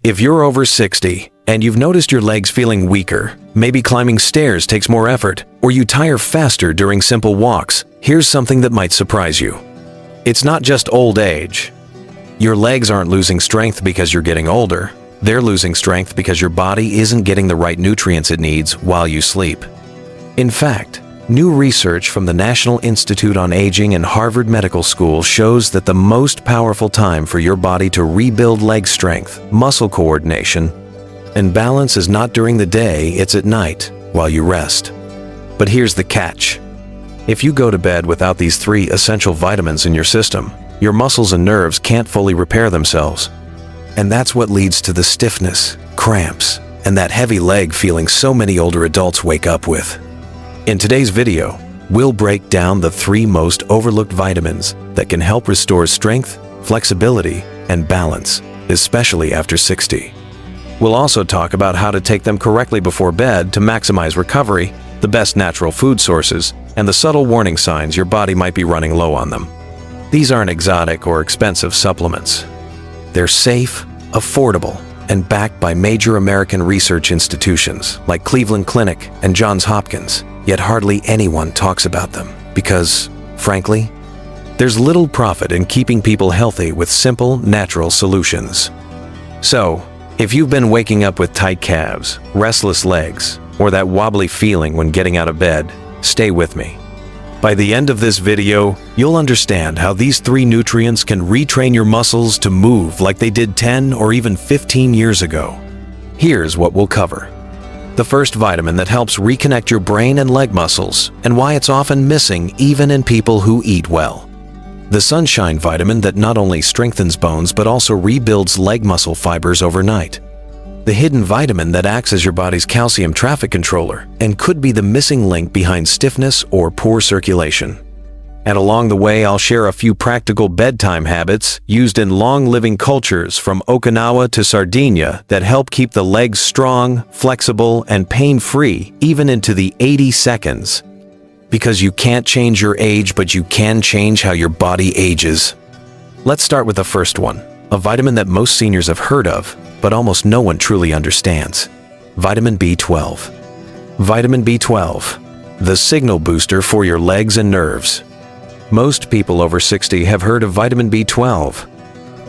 If you're over 60 and you've noticed your legs feeling weaker, maybe climbing stairs takes more effort, or you tire faster during simple walks, here's something that might surprise you. It's not just old age. Your legs aren't losing strength because you're getting older. They're losing strength because your body isn't getting the right nutrients it needs while you sleep. In fact, new research from the National Institute on Aging and Harvard Medical School shows that the most powerful time for your body to rebuild leg strength, muscle coordination, and balance is not during the day, it's at night while you rest. But here's the catch. If you go to bed without these 3 essential vitamins in your system, your muscles and nerves can't fully repair themselves. And that's what leads to the stiffness, cramps, and that heavy leg feeling so many older adults wake up with. In today's video, we'll break down the 3 most overlooked vitamins that can help restore strength, flexibility, and balance, especially after 60. We'll also talk about how to take them correctly before bed to maximize recovery, the best natural food sources, and the subtle warning signs your body might be running low on them. These aren't exotic or expensive supplements. They're safe, affordable, and backed by major American research institutions like Cleveland Clinic and Johns Hopkins, yet hardly anyone talks about them because, frankly, there's little profit in keeping people healthy with simple, natural solutions. So, if you've been waking up with tight calves, restless legs, or that wobbly feeling when getting out of bed, stay with me. By the end of this video, you'll understand how these 3 nutrients can retrain your muscles to move like they did 10 or even 15 years ago. Here's what we'll cover. The first vitamin that helps reconnect your brain and leg muscles, and why it's often missing even in people who eat well. The sunshine vitamin that not only strengthens bones but also rebuilds leg muscle fibers overnight. The hidden vitamin that acts as your body's calcium traffic controller and could be the missing link behind stiffness or poor circulation. And along the way, I'll share a few practical bedtime habits used in long-living cultures from Okinawa to Sardinia that help keep the legs strong, flexible, and pain-free even into the 80 seconds. Because you can't change your age, but you can change how your body ages. Let's start with the first one, a vitamin that most seniors have heard of, but almost no one truly understands. Vitamin B12. Vitamin B12, the signal booster for your legs and nerves. Most people over 60 have heard of vitamin B12.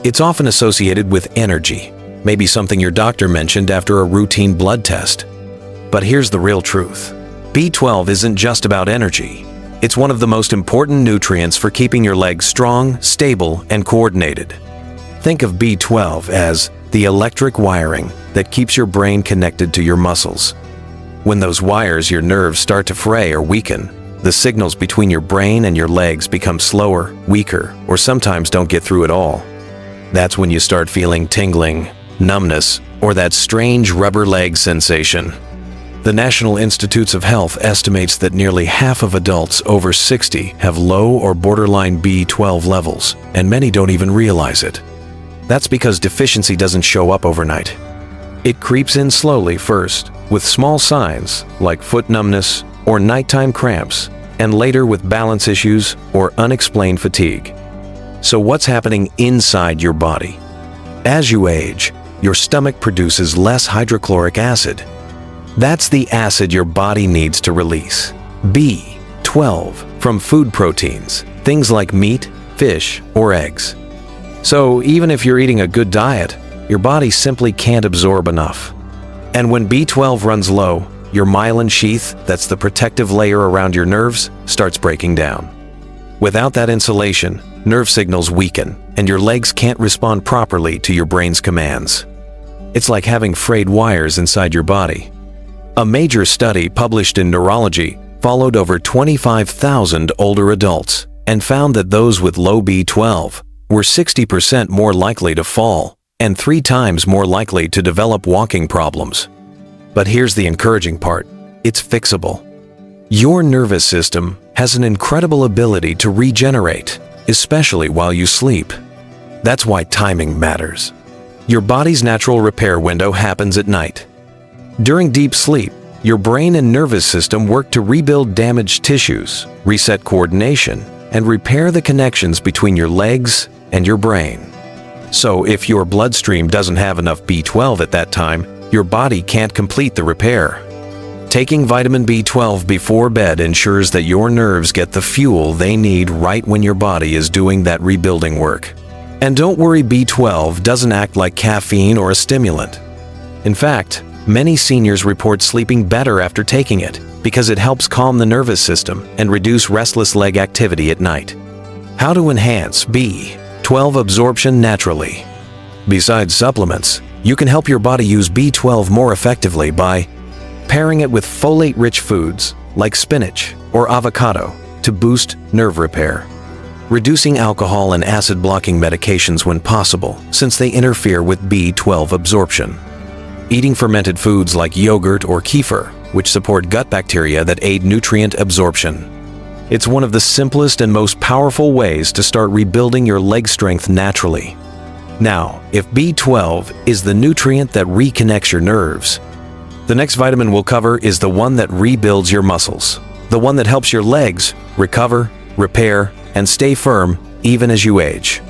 It's often associated with energy, maybe something your doctor mentioned after a routine blood test. But here's the real truth. B12 isn't just about energy. It's one of the most important nutrients for keeping your legs strong, stable, and coordinated. Think of B12 as the electric wiring that keeps your brain connected to your muscles. When those wires, your nerves, start to fray or weaken, the signals between your brain and your legs become slower, weaker, or sometimes don't get through at all. That's when you start feeling tingling, numbness, or that strange rubber leg sensation. The National Institutes of Health estimates that nearly half of adults over 60 have low or borderline B12 levels, and many don't even realize it. That's because deficiency doesn't show up overnight. It creeps in slowly first, with small signs like foot numbness or nighttime cramps, and later with balance issues or unexplained fatigue. So what's happening inside your body? As you age, your stomach produces less hydrochloric acid. That's the acid your body needs to release. B12 from food proteins, things like meat, fish, or eggs. So even if you're eating a good diet, your body simply can't absorb enough. And when B12 runs low, your myelin sheath, that's the protective layer around your nerves, starts breaking down. Without that insulation, nerve signals weaken, and your legs can't respond properly to your brain's commands. It's like having frayed wires inside your body. A major study published in Neurology followed over 25,000 older adults and found that those with low B12 were 60% more likely to fall and 3 times more likely to develop walking problems. But here's the encouraging part. It's fixable. Your nervous system has an incredible ability to regenerate, especially while you sleep. That's why timing matters. Your body's natural repair window happens at night. During deep sleep, your brain and nervous system work to rebuild damaged tissues, reset coordination, and repair the connections between your legs and your brain. So if your bloodstream doesn't have enough B12 at that time, your body can't complete the repair. Taking vitamin B12 before bed ensures that your nerves get the fuel they need right when your body is doing that rebuilding work. And don't worry, B12 doesn't act like caffeine or a stimulant. In fact, many seniors report sleeping better after taking it because it helps calm the nervous system and reduce restless leg activity at night. How to enhance B12 absorption naturally. Besides supplements, you can help your body use B12 more effectively by pairing it with folate-rich foods like spinach or avocado to boost nerve repair. Reducing alcohol and acid-blocking medications when possible, since they interfere with B12 absorption. Eating fermented foods like yogurt or kefir, which support gut bacteria that aid nutrient absorption. It's one of the simplest and most powerful ways to start rebuilding your leg strength naturally. Now, if B12 is the nutrient that reconnects your nerves, the next vitamin we'll cover is the one that rebuilds your muscles, the one that helps your legs recover, repair, and stay firm even as you age.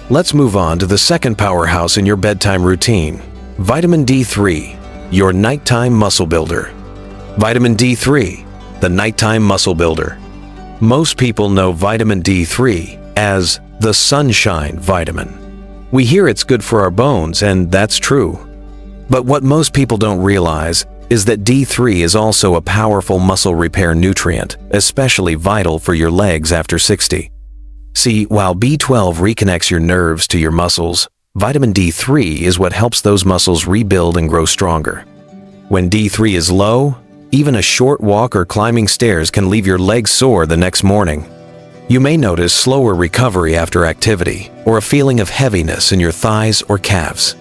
Let's move on to the second powerhouse in your bedtime routine, vitamin D3, your nighttime muscle builder. Vitamin D3, the nighttime muscle builder. Most people know vitamin D3 as the sunshine vitamin. We hear it's good for our bones, and that's true. But what most people don't realize is that D3 is also a powerful muscle repair nutrient, especially vital for your legs after 60. See, while B12 reconnects your nerves to your muscles, vitamin D3 is what helps those muscles rebuild and grow stronger. When D3 is low, even a short walk or climbing stairs can leave your legs sore the next morning. You may notice slower recovery after activity or a feeling of heaviness in your thighs or calves.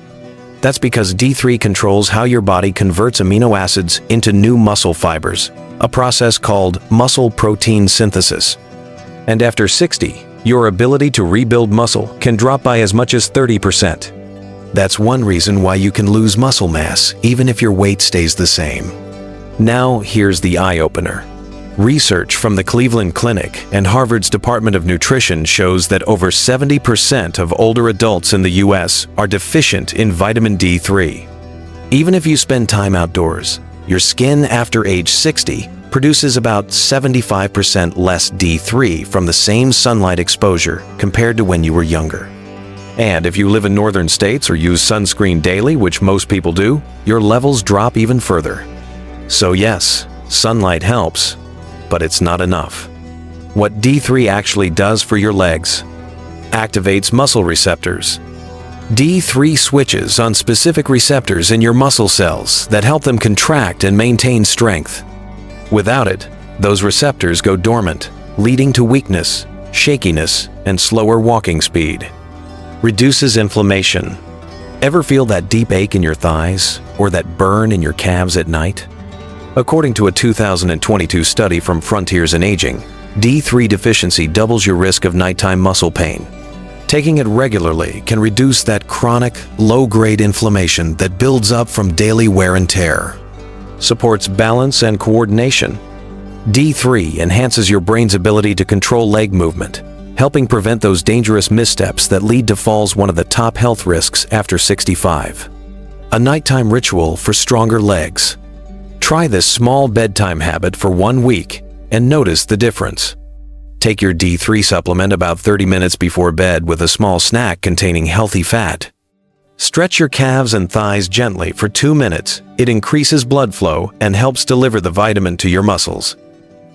That's because D3 controls how your body converts amino acids into new muscle fibers, a process called muscle protein synthesis. And after 60, your ability to rebuild muscle can drop by as much as 30%. That's one reason why you can lose muscle mass even if your weight stays the same. Now here's the eye-opener. Research from the Cleveland Clinic and Harvard's Department of Nutrition shows that over 70% of older adults in the US are deficient in vitamin D3. Even if you spend time outdoors, your skin after age 60 produces about 75% less D3 from the same sunlight exposure compared to when you were younger. And if you live in northern states or use sunscreen daily, which most people do, your levels drop even further. So yes, sunlight helps, but it's not enough. What D3 actually does for your legs: activates muscle receptors. D3 switches on specific receptors in your muscle cells that help them contract and maintain strength. Without it, those receptors go dormant, leading to weakness, shakiness, and slower walking speed. Reduces inflammation. Ever feel that deep ache in your thighs or that burn in your calves at night? According to a 2022 study from Frontiers in Aging, D3 deficiency doubles your risk of nighttime muscle pain. Taking it regularly can reduce that chronic, low-grade inflammation that builds up from daily wear and tear. Supports balance and coordination. D3 enhances your brain's ability to control leg movement, helping prevent those dangerous missteps that lead to falls, one of the top health risks after 65. A nighttime ritual for stronger legs. Try this small bedtime habit for 1 week and notice the difference. Take your D3 supplement about 30 minutes before bed with a small snack containing healthy fat. Stretch your calves and thighs gently for 2 minutes. It increases blood flow and helps deliver the vitamin to your muscles.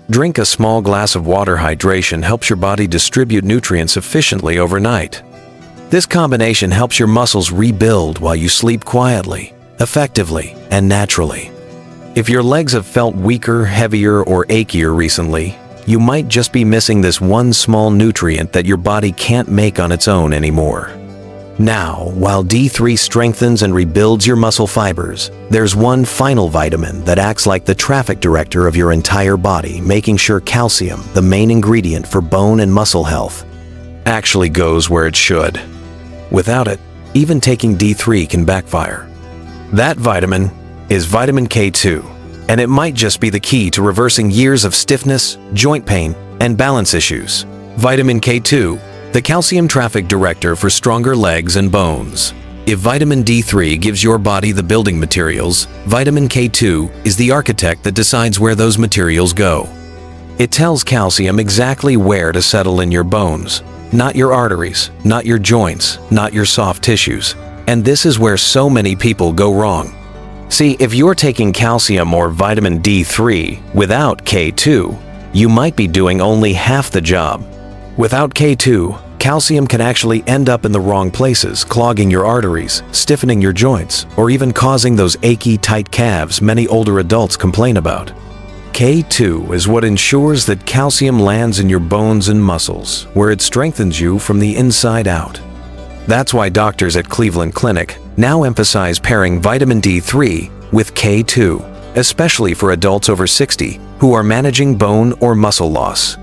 Drink a small glass of water. Hydration helps your body distribute nutrients efficiently overnight. This combination helps your muscles rebuild while you sleep quietly, effectively, and naturally. If your legs have felt weaker, heavier, or achier recently, you might just be missing this one small nutrient that your body can't make on its own anymore. Now, while D3 strengthens and rebuilds your muscle fibers, there's one final vitamin that acts like the traffic director of your entire body, making sure calcium, the main ingredient for bone and muscle health, actually goes where it should. Without it, even taking D3 can backfire. That vitamin is vitamin K2, and it might just be the key to reversing years of stiffness, joint pain, and balance issues. Vitamin K2, The calcium traffic director for stronger legs and bones. If vitamin D3 gives your body the building materials, vitamin K2 is the architect that decides where those materials go. It tells calcium exactly where to settle in your bones, not your arteries, not your joints, not your soft tissues. And this is where so many people go wrong. See, if you're taking calcium or vitamin D3 without K2, you might be doing only half the job. Without K2, calcium can actually end up in the wrong places, clogging your arteries, stiffening your joints, or even causing those achy, tight calves many older adults complain about. K2 is what ensures that calcium lands in your bones and muscles, where it strengthens you from the inside out. That's why doctors at Cleveland Clinic now emphasize pairing vitamin D3 with K2, especially for adults over 60 who are managing bone or muscle loss.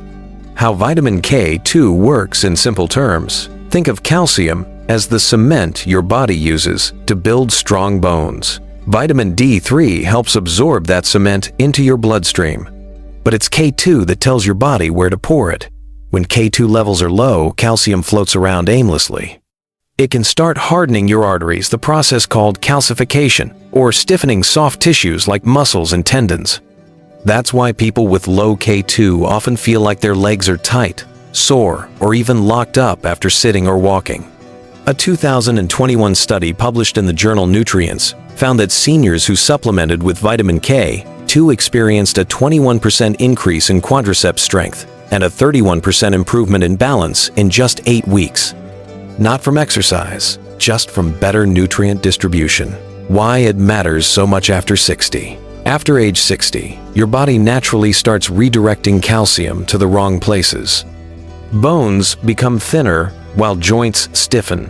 How vitamin K2 works in simple terms: think of calcium as the cement your body uses to build strong bones. Vitamin D3 helps absorb that cement into your bloodstream. But it's K2 that tells your body where to pour it. When K2 levels are low, calcium floats around aimlessly. It can start hardening your arteries, the process called calcification, or stiffening soft tissues like muscles and tendons. That's why people with low K2 often feel like their legs are tight, sore, or even locked up after sitting or walking. A 2021 study published in the journal Nutrients found that seniors who supplemented with vitamin K2 experienced a 21% increase in quadriceps strength and a 31% improvement in balance in just 8 weeks. Not from exercise, just from better nutrient distribution. Why it matters so much after 60. After age 60, your body naturally starts redirecting calcium to the wrong places. Bones become thinner while joints stiffen.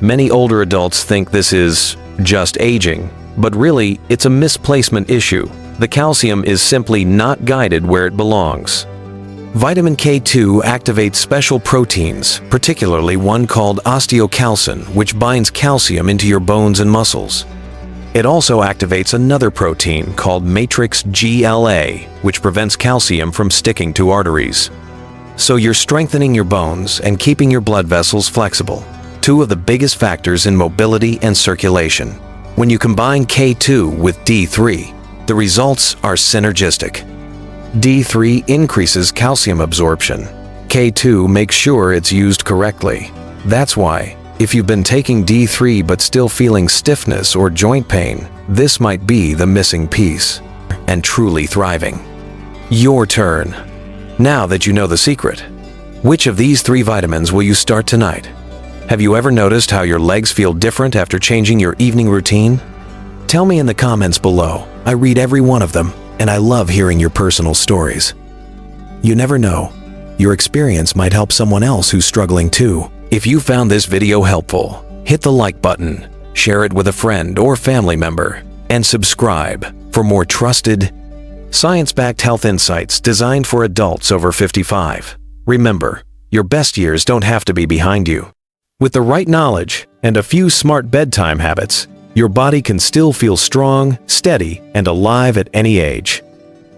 Many older adults think this is just aging, but really it's a misplacement issue. The calcium is simply not guided where it belongs. Vitamin K2 activates special proteins, particularly one called osteocalcin, which binds calcium into your bones and muscles. It also activates another protein called matrix GLA, which prevents calcium from sticking to arteries. So you're strengthening your bones and keeping your blood vessels flexible, two of the biggest factors in mobility and circulation. When you combine K2 with D3, the results are synergistic. D3 increases calcium absorption. K2 makes sure it's used correctly. That's why, if you've been taking D3 but still feeling stiffness or joint pain, this might be the missing piece. And truly thriving. Your turn. Now that you know the secret, which of these 3 vitamins will you start tonight? Have you ever noticed how your legs feel different after changing your evening routine? Tell me in the comments below. I read every one of them, and I love hearing your personal stories. You never know. Your experience might help someone else who's struggling too. If you found this video helpful, hit the like button, share it with a friend or family member, and subscribe for more trusted, science-backed health insights designed for adults over 55. Remember, your best years don't have to be behind you. With the right knowledge and a few smart bedtime habits, your body can still feel strong, steady, and alive at any age.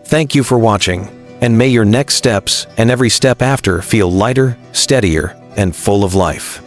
Thank you for watching, and may your next steps and every step after feel lighter, steadier, and full of life.